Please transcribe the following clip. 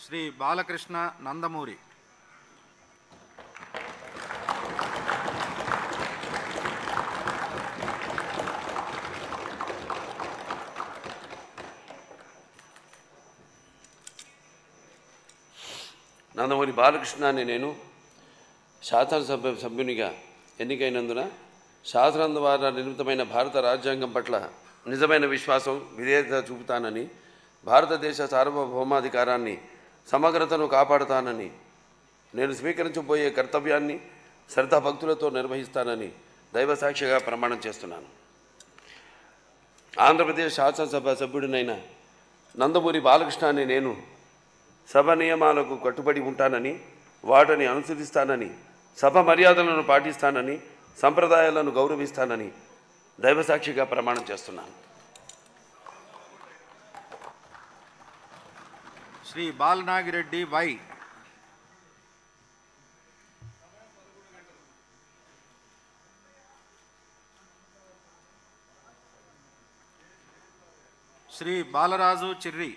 శ్రీ బాలకృష్ణ నందమూరి. నందమూరి బాలకృష్ణ అని నేను శాసనసభ సభ్యునిగా ఎన్నికైనందున శాసనం ద్వారా నిర్మితమైన భారత రాజ్యాంగం పట్ల నిజమైన విశ్వాసం విధేయత చూపుతానని, భారతదేశ సార్వభౌమాధికారాన్ని సమగ్రతను కాపాడుతానని, నేను స్వీకరించబోయే కర్తవ్యాన్ని శ్రద్ధాభక్తులతో నిర్వహిస్తానని దైవసాక్షిగా ప్రమాణం చేస్తున్నాను. ఆంధ్రప్రదేశ్ శాసనసభ సభ్యుడినైన నందమూరి బాలకృష్ణ అని నేను సభ నియమాలకు కట్టుబడి ఉంటానని, వాటిని అనుసరిస్తానని, సభ మర్యాదలను పాటిస్తానని, సంప్రదాయాలను గౌరవిస్తానని దైవసాక్షిగా ప్రమాణం చేస్తున్నాను. శ్రీ బాలనాగిరెడ్డి వై. శ్రీ బాలరాజు చిర్రి.